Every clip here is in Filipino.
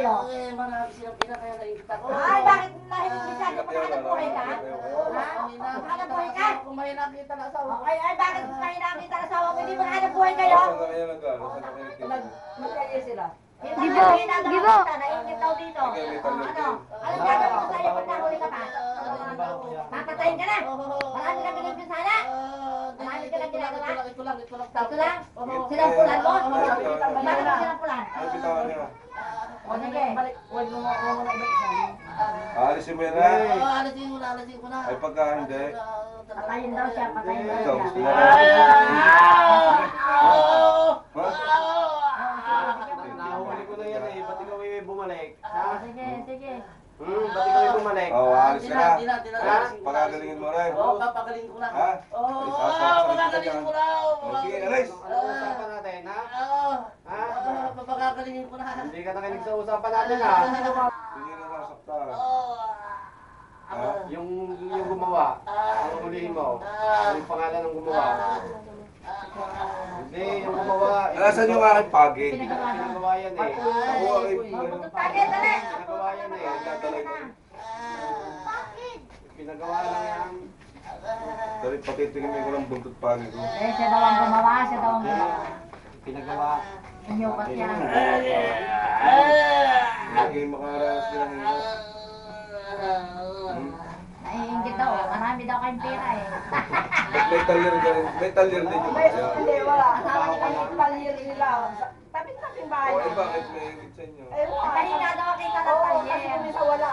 sa'yo? Marami silang pina kaya nakikita ko. Ay, bakit nahihigisan ka? Maghanap buhay ka? Ha? Maghanap buhay ka? Kung may nakita na asawa. Ay, bakit may nakita na asawa mo? Hindi maghanap buhay kayo? Magkaya sila. Gibo! Gibo! Naingit daw dito. Ano? Anong gagawin mo sa'yo pag nahuli ka pa? Papatayin ka na? Marami ka binibin sana? Marami ka na ginagawa? Ito lang. Ito lang? Sinampulan mo? Bakit mo sinampulan? O sige. Huwag mo na ibig. Aalisin mo yan ha? Alisin ko na. Ay pagka hindi. Patayin daw siya, patayin daw Ikaw, siya. gusto mo Nahuli ko na yan eh. Ba't ikaw ay bumalik? Sige, sige. Ba't ikaw ay bumalik? Oo, aalis ka na. Ha? Pagagalingin mo rin. Oo, papagaling ko na. Ha? Papagaling ko na. Sige, alis! Ano usapan natin, ha? Ha? Papagaling ko na. Hindi ka nakinig sa usapan natin, ha? Hindi na nasaktan. Yung gumawa, ang hulihin mo. Yung pangalan ng gumawa. Hindi, yung gumawa. Nasaan yung aking pagi? Pinagawa yan eh. Ako ay Pagod, dali! Pinagawa yan eh. Pinagawa lang yan. Dali, patitingin ko ng buntot pagi ko. Siya daw ang gumawa, siya daw ang gumawa. Pinagawa. Inyukat niya. Lagi makaranas din ang hirap. Naiingit daw, marami daw kayong pera eh. May talyer din. May talyer din yung kaya. Hindi, wala. Talir nila. Tapit-tapit bahay. O, bakit may ingit sa inyo? Ang kanina daw kita ng Oo, kasi talyer. kung isa wala.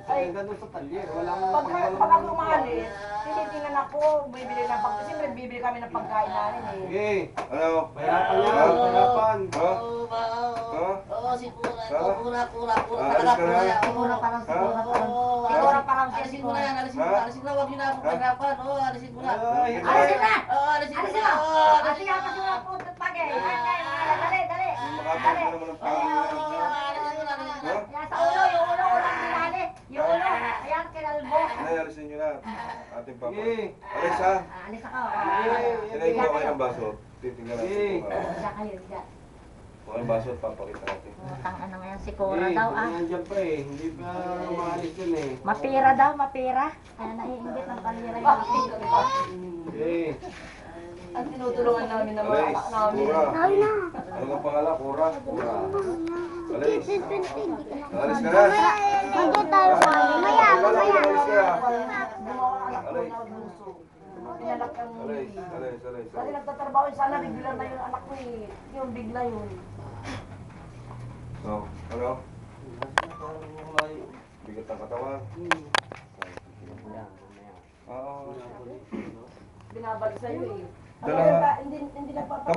Ay, ganun sa talyer. Walang Pag ako umalis, tinitingnan ako, bibili ng pagkain. Siyempre, bibili kami ng pagkain namin eh. Sige. Ano? Mahirapan yan. Mahirapan. Ha? Oo, si Kura. Ha? Kura. Alis ka na. Siguro parang, Ha? siguro parang. Siguro parang siya Alisin mo siguro. na yan, alisin mo na. Alisin mo na, huwag yun na ako kahirapan. Oo, alisin mo na. Ay, Alisin na! Oo, alisin mo Alisin na. na! Oo, Kasi nga kasi mga putot pag eh. Dali, dali. Makapag mo naman ang pagi mo. Ha? Yan sa ulo, yung ulo, ulang dinali. Yung ulo, ayan, kinalbo. Nangyari sa inyo lahat. Ating papa. Sige. Alis ha? Alis ako. Sinayin ko kayo ng baso. Titingnan natin kung ano. Siya kayo, siya. Kung ano baso, papakita natin. Tang ano ngayon, si Cora daw ah. Nandiyan pa eh. Hindi pa maalis yun eh. Mapira daw, mapira. Kaya naiingit ng palira yung Sige. Ang tinutulungan namin na mga Alis, anak namin. Kura. Ano ang pangalan? Kura. Kura. Alis. Alis ka na. Hindi tayo sa mamaya, mamaya. Alis ka. Gumawa anak ko Alis. na bunso. Pinanak ang Alis. Alis. Alis. Kasi nagtatrabaho yun, sana bigla na yung anak ko eh. Yung bigla yun. So, ano? Bigat ang katawan. Oo. Binabalik sa'yo eh. Dala- Hindi nagpapagawa.